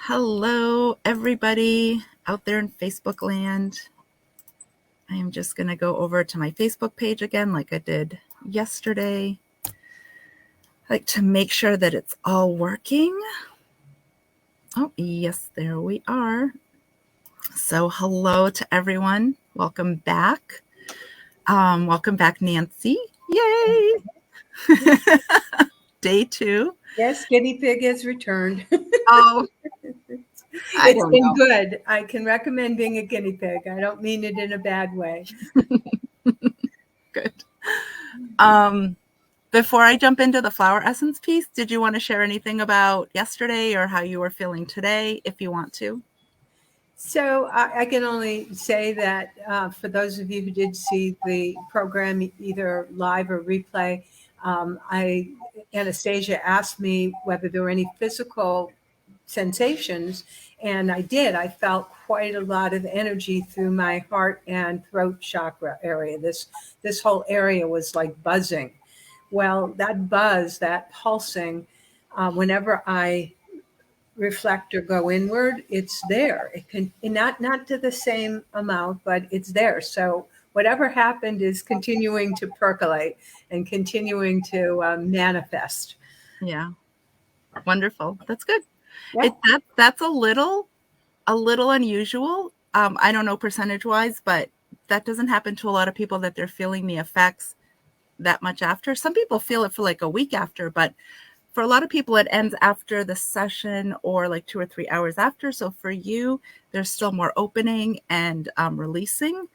Hello, everybody out there in Facebook land. I am just going to go over to my Facebook page again like I did yesterday. I like to make sure that it's all working. Oh, yes, there we are. So hello to everyone. Welcome back. Welcome back, Nancy. Yay! Day 2. Yes, guinea pig has returned. Oh, It's been good. I can recommend being a guinea pig. I don't mean it in a bad way. Good. Before I jump into the flower essence piece, did you want to share anything about yesterday or how you were feeling today, if you want to? So I can only say that for those of you who did see the program, either live or replay, Anastasia asked me whether there were any physical sensations, and I did. I felt quite a lot of energy through my heart and throat chakra area. This whole area was like buzzing. Well, that buzz, that pulsing, whenever I reflect or go inward, it's there. It can not to the same amount, but it's there. So whatever happened is continuing to percolate and continuing to manifest. Yeah. Wonderful. That's good. Yeah. That's a little unusual. I don't know percentage wise, but that doesn't happen to a lot of people that they're feeling the effects that much after. Some people feel it for like a week after, but for a lot of people, it ends after the session or like 2 or 3 hours after. So for you, there's still more opening and releasing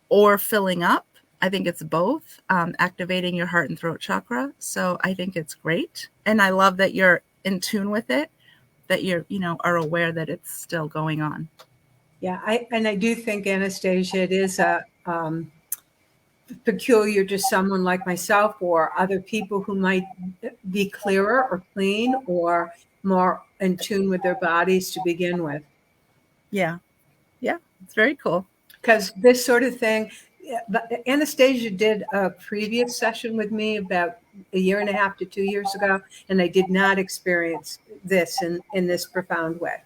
or filling up. I think it's both, activating your heart and throat chakra. So I think it's great. And I love that you're in tune with it, that you're, are aware that it's still going on. Yeah. I do think, Anastasia, it is a peculiar to someone like myself or other people who might be clearer or clean or more in tune with their bodies to begin with. Yeah. Yeah. It's very cool. Because this sort of thing, Anastasia did a previous session with me about 1.5 to 2 years ago, and I did not experience this in this profound way.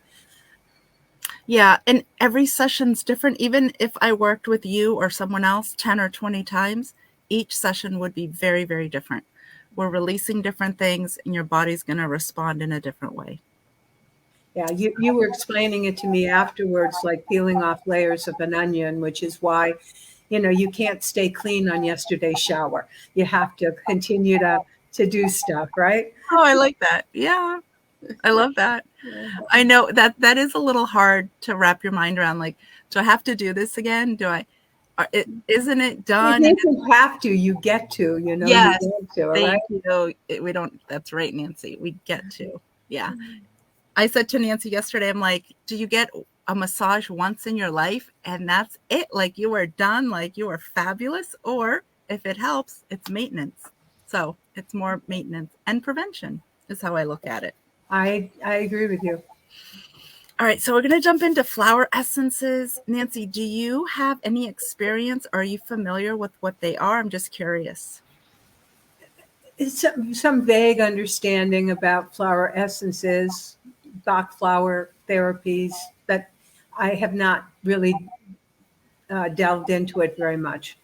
Yeah, and every session's different. Even if I worked with you or someone else 10 or 20 times, each session would be very, very different. We're releasing different things, and your body's going to respond in a different way. Yeah, you were explaining it to me afterwards, like peeling off layers of an onion, which is why, you can't stay clean on yesterday's shower. You have to continue to do stuff, right? Oh, I like that. Yeah, I love that. Yeah. I know that is a little hard to wrap your mind around. Like, do I have to do this again? Isn't it done? You don't have to, you get to, Yes, you want to, thank right? you. We don't, that's right, Nancy. We get to. Yeah. I said to Nancy yesterday, I'm like, do you get a massage once in your life and that's it? Like you are done, like you are fabulous. Or if it helps, it's maintenance. So it's more maintenance and prevention is how I look at it. I agree with you. All right, so we're going to jump into flower essences. Nancy, do you have any experience? Are you familiar with what they are? I'm just curious. It's some vague understanding about flower essences, Bach flower therapies, but I have not really delved into it very much.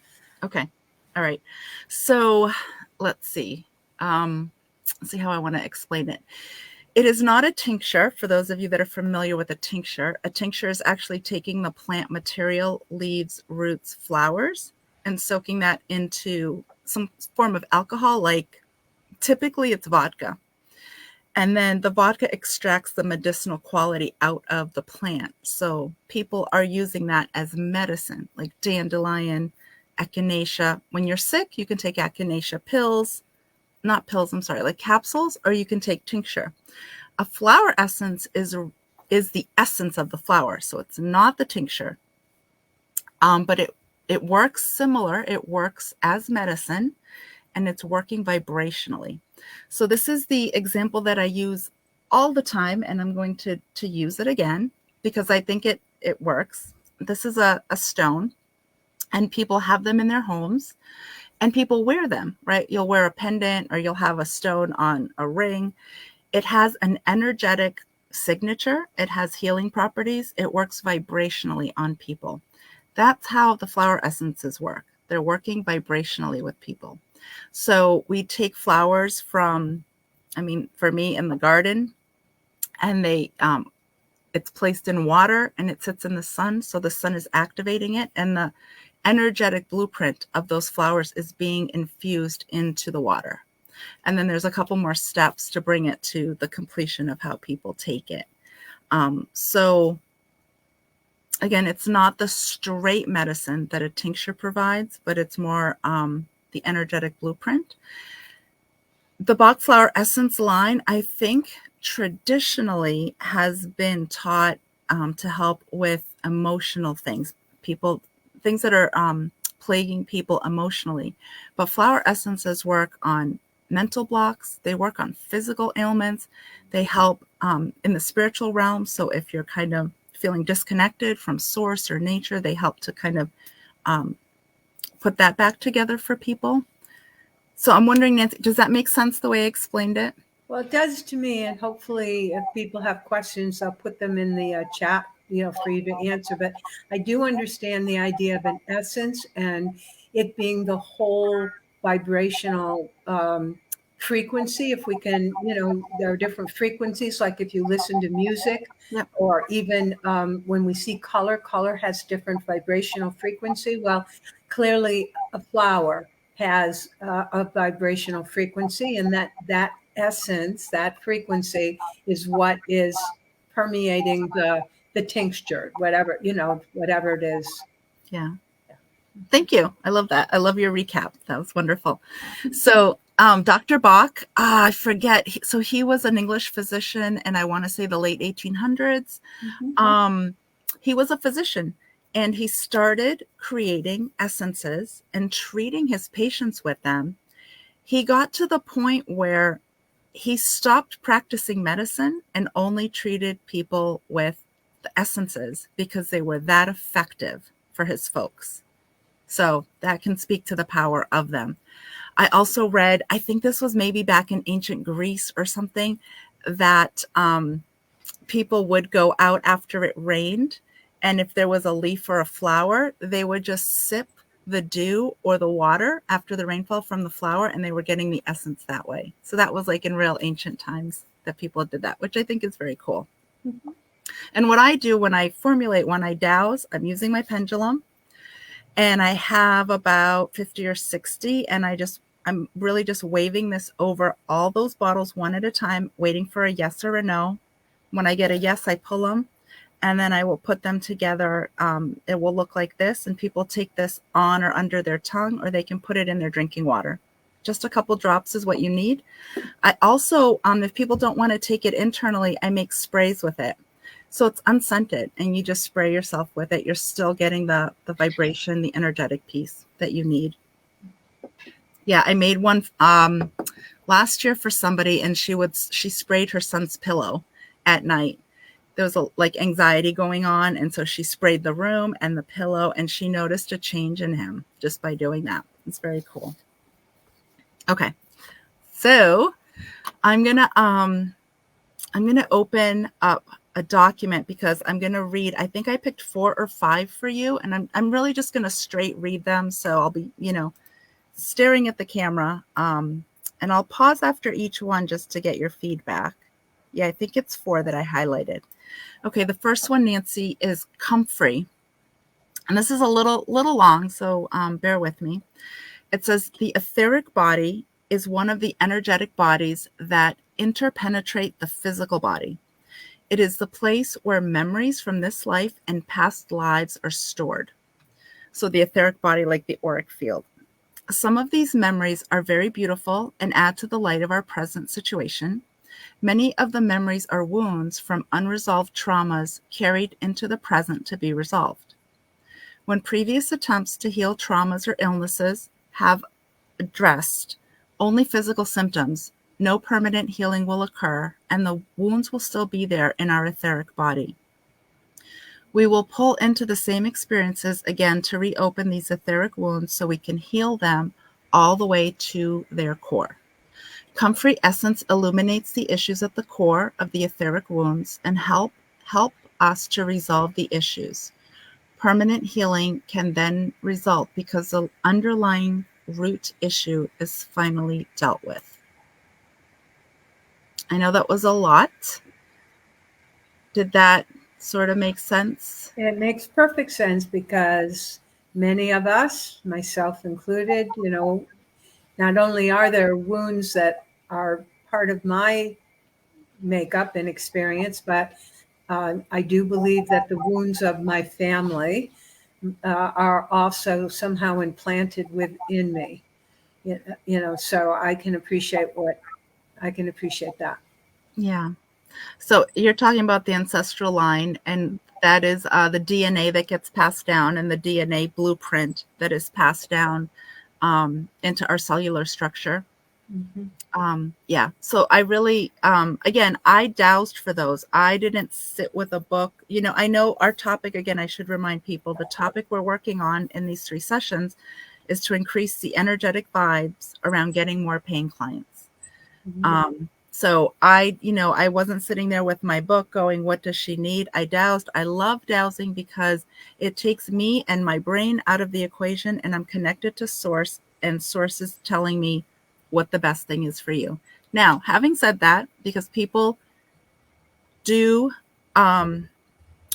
Okay. All right. So let's see. Let's see how I want to explain it. It is not a tincture. For those of you that are familiar with a tincture is actually taking the plant material, leaves, roots, flowers, and soaking that into some form of alcohol, like typically it's vodka. And then the vodka extracts the medicinal quality out of the plant. So people are using that as medicine, like dandelion, echinacea. When you're sick, you can take echinacea pills, not pills, I'm sorry, like capsules, or you can take tincture. A flower essence is the essence of the flower. So it's not the tincture, but it works similar. It works as medicine, and it's working vibrationally. So this is the example that I use all the time, and I'm going to use it again because I think it works. This is a stone, and people have them in their homes, and people wear them, right? You'll wear a pendant or you'll have a stone on a ring. It has an energetic signature. It has healing properties. It works vibrationally on people. That's how the flower essences work. They're working vibrationally with people. So we take flowers from, for me in the garden, and it's placed in water and it sits in the sun. So the sun is activating it, and the energetic blueprint of those flowers is being infused into the water. And then there's a couple more steps to bring it to the completion of how people take it. So again, it's not the straight medicine that a tincture provides, but it's more the energetic blueprint. The Bach flower essence line, I think, traditionally has been taught to help with emotional things, things that are plaguing people emotionally. But flower essences work on mental blocks. They work on physical ailments. They help in the spiritual realm. So if you're kind of feeling disconnected from source or nature, they help to kind of put that back together for people. So I'm wondering, Nancy, does that make sense the way I explained it? Well, it does to me, and hopefully if people have questions, I'll put them in the chat, for you to answer. But I do understand the idea of an essence and it being the whole vibrational frequency. If we can, there are different frequencies, like if you listen to music, Yep. or even when we see color has different vibrational frequency. Well, clearly a flower has a vibrational frequency, and that essence, that frequency, is what is permeating the tincture, whatever whatever it is. Yeah. Thank you. I love that. I love your recap. That was wonderful. So Dr. Bach, I forget. So he was an English physician, and I want to say the late 1800s. He was a physician, and he started creating essences and treating his patients with them. He got to the point where he stopped practicing medicine and only treated people with the essences because they were that effective for his folks. So that can speak to the power of them. I also read, I think this was maybe back in ancient Greece or something, that people would go out after it rained, and if there was a leaf or a flower, they would just sip the dew or the water after the rainfall from the flower, and they were getting the essence that way. So that was like in real ancient times that people did that, which I think is very cool. Mm-hmm. And what I do when I formulate, when I douse, I'm using my pendulum, and I have about 50 or 60, and I'm really just waving this over all those bottles one at a time, waiting for a yes or a no. When I get a yes, I pull them, and then I will put them together. It will look like this, and people take this on or under their tongue, or they can put it in their drinking water. Just a couple drops is what you need. I also, if people don't want to take it internally, I make sprays with it. So it's unscented, and you just spray yourself with it. You're still getting the vibration, the energetic piece that you need. Yeah, I made one last year for somebody, and she sprayed her son's pillow at night. There was like anxiety going on, and so she sprayed the room and the pillow, and she noticed a change in him just by doing that. It's very cool. Okay, so I'm gonna open up a document because I'm going to read, I think I picked 4 or 5 for you, and I'm really just going to straight read them. So I'll be, staring at the camera, and I'll pause after each one just to get your feedback. Yeah, I think it's 4 that I highlighted. Okay, the first one, Nancy, is comfrey. And this is a little long, so bear with me. It says, the etheric body is one of the energetic bodies that interpenetrate the physical body. It is the place where memories from this life and past lives are stored. So the etheric body, like the auric field. Some of these memories are very beautiful and add to the light of our present situation. Many of the memories are wounds from unresolved traumas carried into the present to be resolved. When previous attempts to heal traumas or illnesses have addressed only physical symptoms, no permanent healing will occur, and the wounds will still be there in our etheric body. We will pull into the same experiences again to reopen these etheric wounds so we can heal them all the way to their core. Comfrey essence illuminates the issues at the core of the etheric wounds and help us to resolve the issues. Permanent healing can then result because the underlying root issue is finally dealt with. I know that was a lot. Did that sort of make sense? It makes perfect sense because many of us, myself included, not only are there wounds that are part of my makeup and experience, but I do believe that the wounds of my family are also somehow implanted within me. So I can appreciate that. Yeah. So you're talking about the ancestral line, and that is the DNA that gets passed down and the DNA blueprint that is passed down into our cellular structure. Yeah. So I really, again, I dowsed for those. I didn't sit with a book. I know our topic, again, I should remind people, the topic we're working on in these 3 sessions is to increase the energetic vibes around getting more paying clients. So I wasn't sitting there with my book going, what does she need? I dowsed. I love dowsing because it takes me and my brain out of the equation, and I'm connected to source, and source is telling me what the best thing is for you. Now, having said that, because people do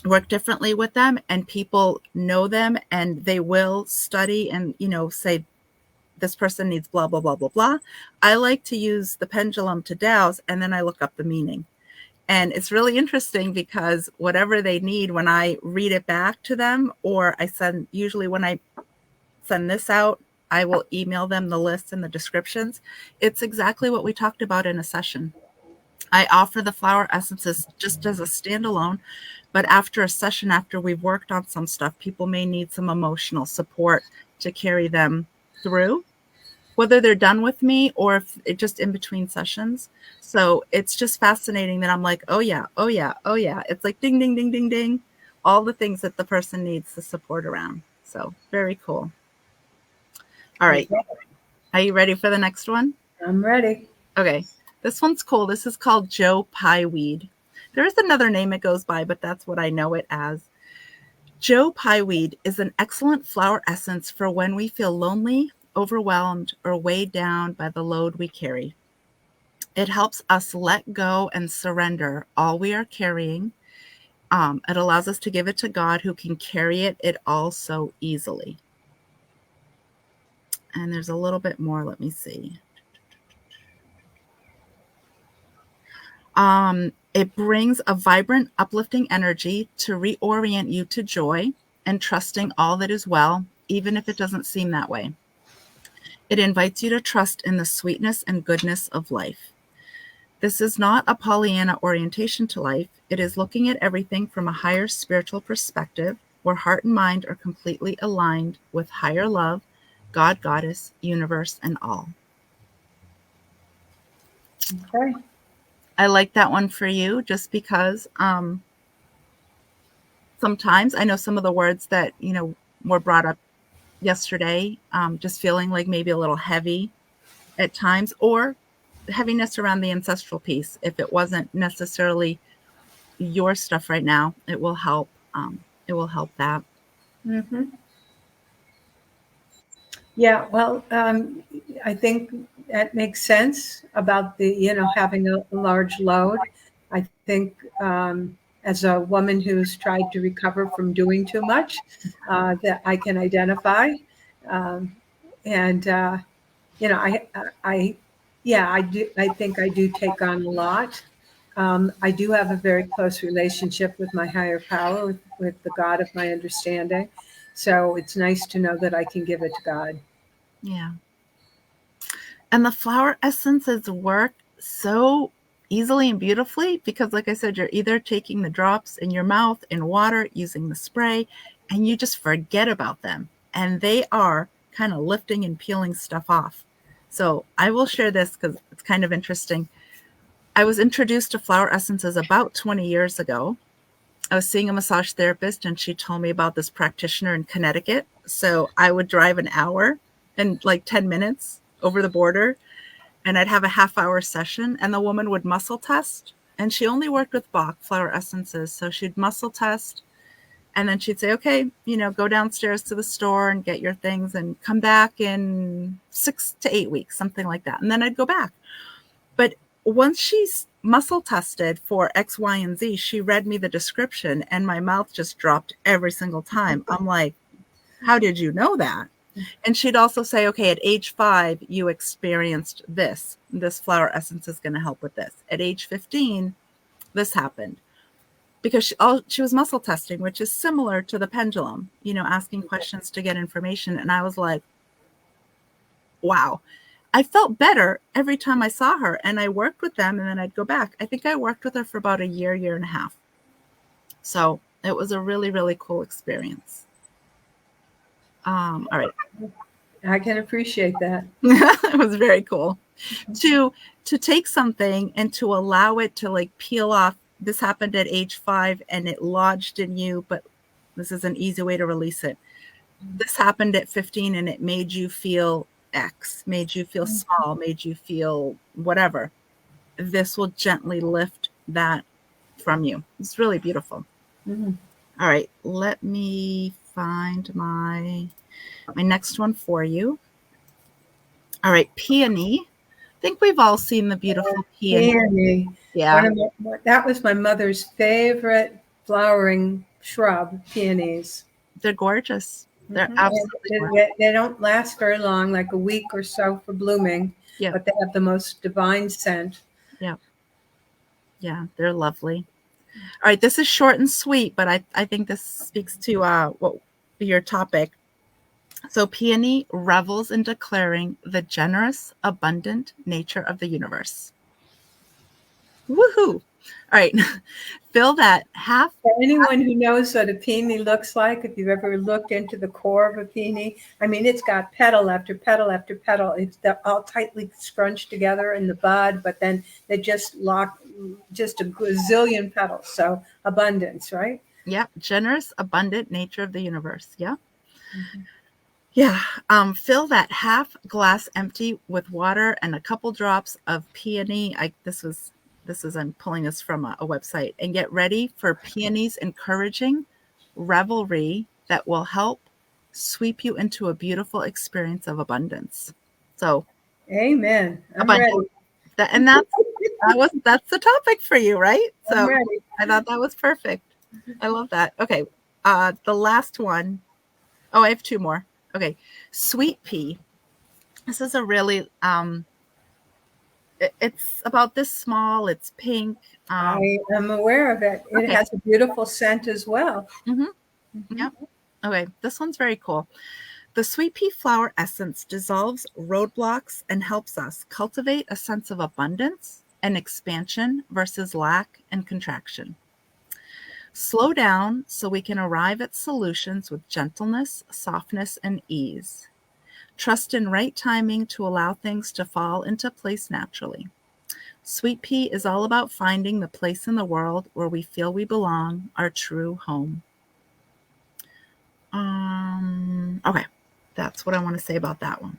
work differently with them, and people know them, and they will study and, say, this person needs blah, blah, blah, blah, blah. I like to use the pendulum to douse, and then I look up the meaning. And it's really interesting because whatever they need, when I read it back to them, or usually when I send this out, I will email them the lists and the descriptions. It's exactly what we talked about in a session. I offer the flower essences just as a standalone, but after a session, after we've worked on some stuff, people may need some emotional support to carry them through, whether they're done with me or if it's just in between sessions. So it's just fascinating that I'm like, oh yeah, oh yeah, oh yeah. It's like ding, ding, ding, ding, ding. All the things that the person needs the support around. So very cool. All right. Okay, Are you ready for the next one? I'm ready. Okay. This one's cool. This is called Joe Pieweed. There is another name it goes by, but that's what I know it as. Joe Pieweed is an excellent flower essence for when we feel lonely, overwhelmed, or weighed down by the load we carry. It helps us let go and surrender all we are carrying. It allows us to give it to God, who can carry it all so easily. And there's a little bit more. Let me see. It brings a vibrant, uplifting energy to reorient you to joy and trusting all that is well, even if it doesn't seem that way. It invites you to trust in the sweetness and goodness of life. This is not a Pollyanna orientation to life. It is looking at everything from a higher spiritual perspective, where heart and mind are completely aligned with higher love, God, Goddess, universe, and all. Okay. I like that one for you just because sometimes I know some of the words that, were brought up yesterday, just feeling like maybe a little heavy at times, or heaviness around the ancestral piece. If it wasn't necessarily your stuff right now, it will help. It will help that. Mm-hmm. Yeah, well, I think that makes sense about having a large load. I think as a woman who's tried to recover from doing too much, that I can identify. Um, and, I, yeah, I do. I think I do take on a lot. I do have a very close relationship with my higher power, with the God of my understanding. So it's nice to know that I can give it to God. Yeah. And the flower essences work so easily and beautifully because, like I said, you're either taking the drops in your mouth in water, using the spray, and you just forget about them. And they are kind of lifting and peeling stuff off. So I will share this because it's kind of interesting. I was introduced to flower essences about 20 years ago. I was seeing a massage therapist, and she told me about this practitioner in Connecticut. So I would drive an hour and like 10 minutes over the border. and I'd have a half-hour session, and the woman would muscle test, and she only worked with Bach flower essences. So she'd muscle test, and then she'd say, okay, go downstairs to the store and get your things and come back in 6 to 8 weeks, something like that. And then I'd go back. But once she's muscle tested for X, Y, and Z, she read me the description and my mouth just dropped every single time. I'm like, how did you know that? And she'd also say, okay, at age 5, you experienced this. This flower essence is going to help with this. At age 15, this happened. Because she was muscle testing, which is similar to the pendulum, asking questions to get information. And I was like, wow. I felt better every time I saw her, and I worked with them, and then I'd go back. I think I worked with her for about a year and a half. So it was a really, really cool experience. All right. I can appreciate that. It was very cool to take something and to allow it to like peel off. This happened at age 5 and it lodged in you, but this is an easy way to release it. This happened at 15 and it made you feel X, made you feel small, made you feel whatever. This will gently lift that from you. It's really beautiful. Mm-hmm. All right, let me find my next one for you. All right, peony. I think we've all seen the beautiful peony. Yeah. That was my mother's favorite flowering shrub, peonies. They're gorgeous. They're absolutely gorgeous. They don't last very long, like a week or so for blooming, but they have the most divine scent. Yeah. Yeah, they're lovely. All right, this is short and sweet, but I think this speaks to what your topic. So peony revels in declaring the generous, abundant nature of the universe. Woohoo! All right, fill that half. For anyone who knows what a peony looks like, if you've ever looked into the core of a peony, I mean, it's got petal after petal after petal. It's all tightly scrunched together in the bud, but then they just lock just a gazillion petals. So abundance, right? Yeah, generous, abundant nature of the universe. Yeah. Mm-hmm. Yeah. Fill that half glass empty with water and a couple drops of peony. I'm pulling this from a website, and get ready for peony's encouraging revelry that will help sweep you into a beautiful experience of abundance. So, amen. I'm ready. That's the topic for you, right? So I thought that was perfect. I love that. Okay. The last one. Oh, I have 2 more. Okay. Sweet pea. This is a really, it's about this small. It's pink. I am aware of it. It has a beautiful scent as well. Mm-hmm. Mm-hmm. Yeah. Okay. This one's very cool. The sweet pea flower essence dissolves roadblocks and helps us cultivate a sense of abundance and expansion versus lack and contraction. Slow down so we can arrive at solutions with gentleness, softness, and ease. Trust in right timing to allow things to fall into place naturally. Sweet pea is all about finding the place in the world where we feel we belong, our true home. Okay, that's what I want to say about that one.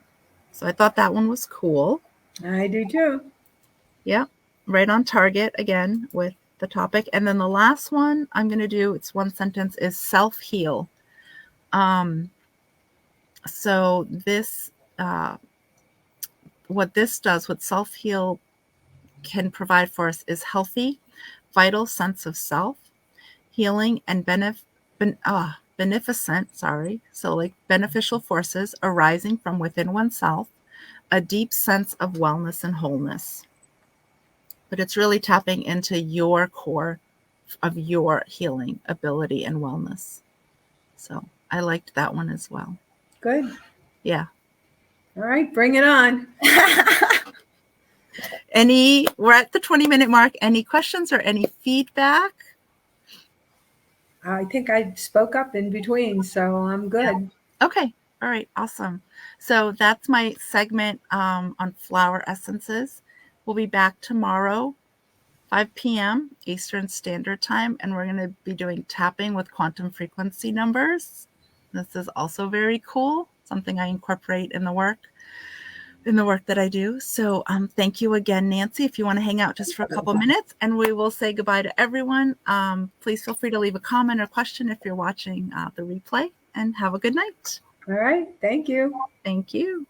So I thought that one was cool. I do too. Yeah, right on target again with the topic. And then the last one I'm going to do, it's one sentence, is self-heal. So this, what this does, what self-heal can provide for us is healthy, vital sense of self, healing, and beneficent, so like beneficial forces arising from within oneself, a deep sense of wellness and wholeness. But it's really tapping into your core of your healing ability and wellness. So I liked that one as well. Good. Yeah. All right, bring it on. We're at the 20-minute mark. Any questions or any feedback? I think I spoke up in between, so I'm good. Yeah. Okay. All right. Awesome. So that's my segment on flower essences. We'll be back tomorrow, 5 p.m. Eastern Standard Time, and we're going to be doing tapping with quantum frequency numbers. This is also very cool, something I incorporate in the work. in the work that I do. So thank you again, Nancy. If you want to hang out just for a couple minutes, and we will say goodbye to everyone. Please feel free to leave a comment or question if you're watching the replay, and have a good night. All right. Thank you. Thank you.